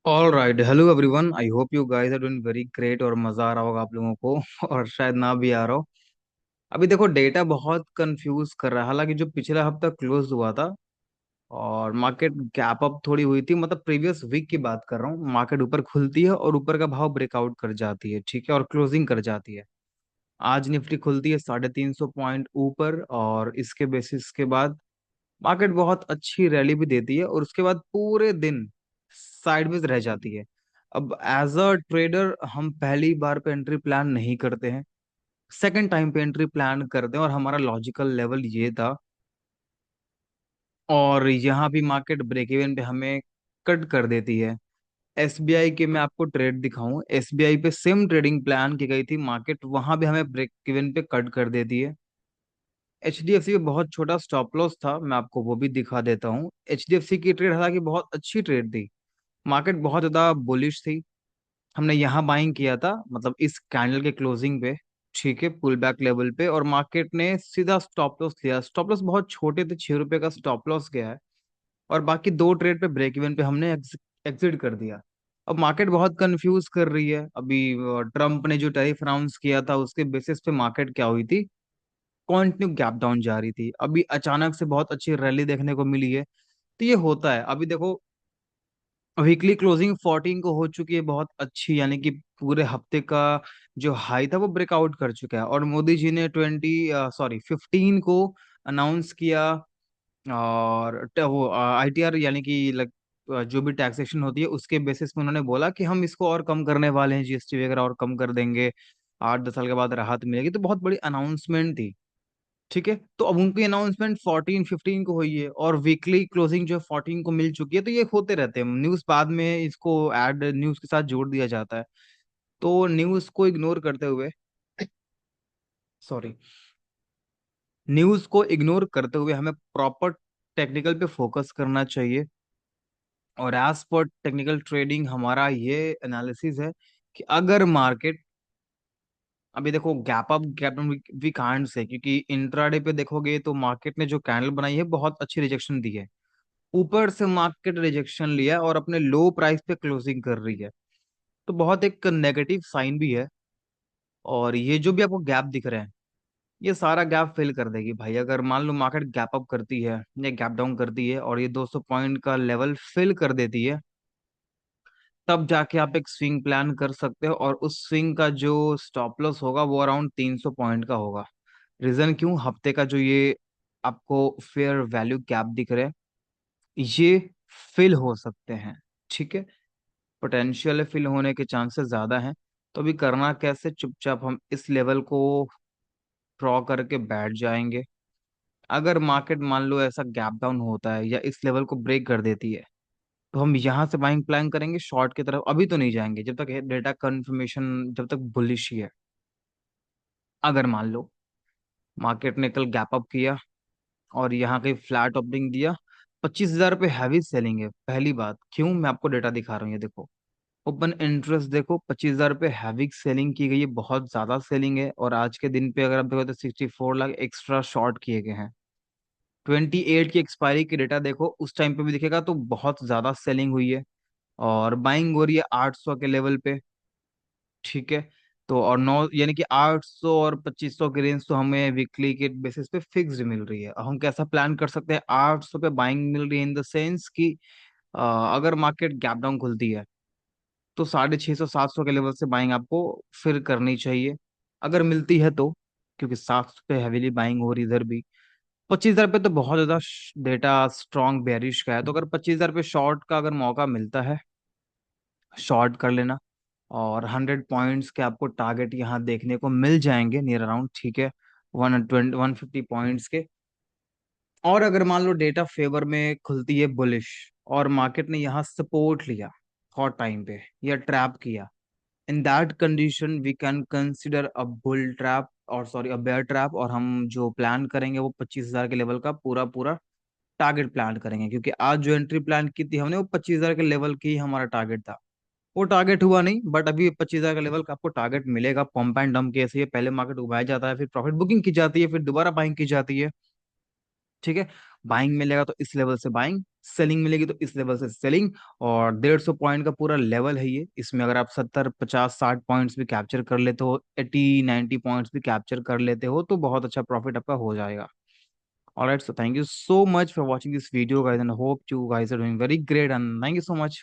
All right, hello everyone. I hope you guys are doing very great और मजा आ रहा होगा आप लोगों को और शायद ना भी आ रहा हो। अभी देखो, डेटा बहुत कंफ्यूज कर रहा है। हालांकि जो पिछला हफ्ता क्लोज हुआ था और मार्केट गैप अप थोड़ी हुई थी, मतलब प्रीवियस वीक की बात कर रहा हूँ। मार्केट ऊपर खुलती है और ऊपर का भाव ब्रेकआउट कर जाती है, ठीक है, और क्लोजिंग कर जाती है। आज निफ्टी खुलती है 350 पॉइंट ऊपर और इसके बेसिस के बाद मार्केट बहुत अच्छी रैली भी देती है और उसके बाद पूरे दिन साइडवेज रह जाती है। अब एज अ ट्रेडर हम पहली बार पे एंट्री प्लान नहीं करते हैं, सेकंड टाइम पे एंट्री प्लान करते हैं और हमारा लॉजिकल लेवल ये था। और यहाँ भी मार्केट ब्रेक इवन पे हमें कट कर देती है। एसबीआई के मैं आपको ट्रेड दिखाऊं, एसबीआई पे सेम ट्रेडिंग प्लान की गई थी, मार्केट वहां भी हमें ब्रेक इवन पे कट कर देती है। एचडीएफसी पे बहुत छोटा स्टॉप लॉस था, मैं आपको वो भी दिखा देता हूँ। एचडीएफसी की ट्रेड हालांकि बहुत अच्छी ट्रेड थी, मार्केट बहुत ज्यादा बुलिश थी। हमने यहाँ बाइंग किया था, मतलब इस कैंडल के क्लोजिंग पे, ठीक है, पुल बैक लेवल पे, और मार्केट ने सीधा स्टॉप लॉस लिया। स्टॉप लॉस बहुत छोटे थे, 6 रुपए का स्टॉप लॉस गया है। और बाकी दो ट्रेड पे ब्रेक इवन पे हमने एग्जिट कर दिया। अब मार्केट बहुत कंफ्यूज कर रही है अभी। ट्रम्प ने जो टैरिफ अनाउंस किया था उसके बेसिस पे मार्केट क्या हुई थी, कंटिन्यू गैप डाउन जा रही थी। अभी अचानक से बहुत अच्छी रैली देखने को मिली है। तो ये होता है। अभी देखो, वीकली क्लोजिंग 14 को हो चुकी है बहुत अच्छी, यानी कि पूरे हफ्ते का जो हाई था वो ब्रेकआउट कर चुका है। और मोदी जी ने 15 को अनाउंस किया। और वो आईटीआर यानी कि जो भी टैक्सेशन होती है उसके बेसिस पे उन्होंने बोला कि हम इसको और कम करने वाले हैं, जीएसटी वगैरह और कम कर देंगे, 8-10 साल के बाद राहत मिलेगी। तो बहुत बड़ी अनाउंसमेंट थी, ठीक है। तो अब उनकी अनाउंसमेंट 14-15 को हुई है और वीकली क्लोजिंग जो 14 को मिल चुकी है। तो ये होते रहते हैं न्यूज, बाद में इसको ऐड न्यूज के साथ जोड़ दिया जाता है। तो न्यूज को इग्नोर करते हुए, सॉरी, न्यूज को इग्नोर करते हुए हमें प्रॉपर टेक्निकल पे फोकस करना चाहिए। और एज पर टेक्निकल ट्रेडिंग हमारा ये एनालिसिस है कि अगर मार्केट, अभी देखो, gap up gap down we can't say, क्योंकि इंट्राडे पे देखोगे तो मार्केट ने जो कैंडल बनाई है बहुत अच्छी रिजेक्शन दी है। ऊपर से मार्केट रिजेक्शन लिया और अपने लो प्राइस पे क्लोजिंग कर रही है। तो बहुत एक नेगेटिव साइन भी है। और ये जो भी आपको गैप दिख रहे हैं, ये सारा गैप फिल कर देगी भाई। अगर मान लो मार्केट गैप अप करती है या गैप डाउन करती है और ये 200 पॉइंट का लेवल फिल कर देती है, तब जाके आप एक स्विंग प्लान कर सकते हो। और उस स्विंग का जो स्टॉप लॉस होगा वो अराउंड 300 पॉइंट का होगा। रीजन क्यों, हफ्ते का जो ये आपको फेयर वैल्यू गैप दिख रहे हैं, ये फिल हो सकते हैं, ठीक है। पोटेंशियल फिल होने के चांसेस ज्यादा हैं। तो अभी करना कैसे, चुपचाप हम इस लेवल को ड्रॉ करके बैठ जाएंगे। अगर मार्केट मान लो ऐसा गैप डाउन होता है या इस लेवल को ब्रेक कर देती है, तो हम यहाँ से बाइंग प्लान करेंगे शॉर्ट की तरफ। अभी तो नहीं जाएंगे जब तक डेटा कंफर्मेशन, जब तक बुलिश ही है। अगर मान लो मार्केट ने कल गैप अप किया और यहाँ कहीं फ्लैट ओपनिंग दिया, 25,000 पे हैवी सेलिंग है। पहली बात, क्यों, मैं आपको डेटा दिखा रहा हूँ, ये देखो। ओपन इंटरेस्ट देखो, 25,000 पे हैवी सेलिंग की गई है, बहुत ज्यादा सेलिंग है। और आज के दिन पे अगर आप देखो तो 64 लाख एक्स्ट्रा शॉर्ट किए गए हैं। 28 की एक्सपायरी की डेटा देखो, उस टाइम पे भी दिखेगा तो बहुत ज्यादा सेलिंग हुई है। और बाइंग हो रही है 800 के लेवल पे, ठीक है। तो और 9, यानी कि 800 और 2500 की रेंज तो हमें वीकली के बेसिस पे फिक्स्ड मिल रही है। अब हम कैसा प्लान कर सकते हैं, 800 पे बाइंग मिल रही है इन द सेंस कि अगर मार्केट गैप डाउन खुलती है तो 650-700 के लेवल से बाइंग आपको फिर करनी चाहिए, अगर मिलती है तो। क्योंकि 700 पे हैवीली बाइंग हो रही इधर भी। 25,000 पे तो बहुत ज्यादा डेटा स्ट्रॉन्ग बेरिश का है, तो अगर 25,000 पे शॉर्ट का अगर मौका मिलता है, शॉर्ट कर लेना। और 100 पॉइंट्स के आपको टारगेट यहाँ देखने को मिल जाएंगे नियर अराउंड, ठीक है, 150 पॉइंट्स के। और अगर मान लो डेटा फेवर में खुलती है बुलिश और मार्केट ने यहाँ सपोर्ट लिया हॉट टाइम पे या ट्रैप किया, in that condition we can consider a bull trap, और सॉरी, अ बेयर ट्रैप। और हम जो प्लान करेंगे वो 25,000 के लेवल का पूरा पूरा टारगेट प्लान करेंगे। क्योंकि आज जो एंट्री प्लान की थी हमने वो 25,000 के लेवल की ही हमारा टारगेट था। वो टारगेट हुआ नहीं, बट अभी 25,000 का लेवल का आपको टारगेट मिलेगा। पंप एंड डंप कैसे, ये पहले मार्केट उगाया जाता है, फिर प्रॉफिट बुकिंग की जाती है, फिर दोबारा बाइंग की जाती है, ठीक है। बाइंग मिलेगा तो इस लेवल से बाइंग, सेलिंग मिलेगी तो इस लेवल से सेलिंग। और 150 पॉइंट का पूरा लेवल है ये। इसमें अगर आप 70 50 60 पॉइंट्स भी कैप्चर कर लेते हो, 80 90 पॉइंट्स भी कैप्चर कर लेते हो, तो बहुत अच्छा प्रॉफिट आपका हो जाएगा। All right, so thank you so much for watching this video, guys, and I hope you guys are doing very great. And thank you so much.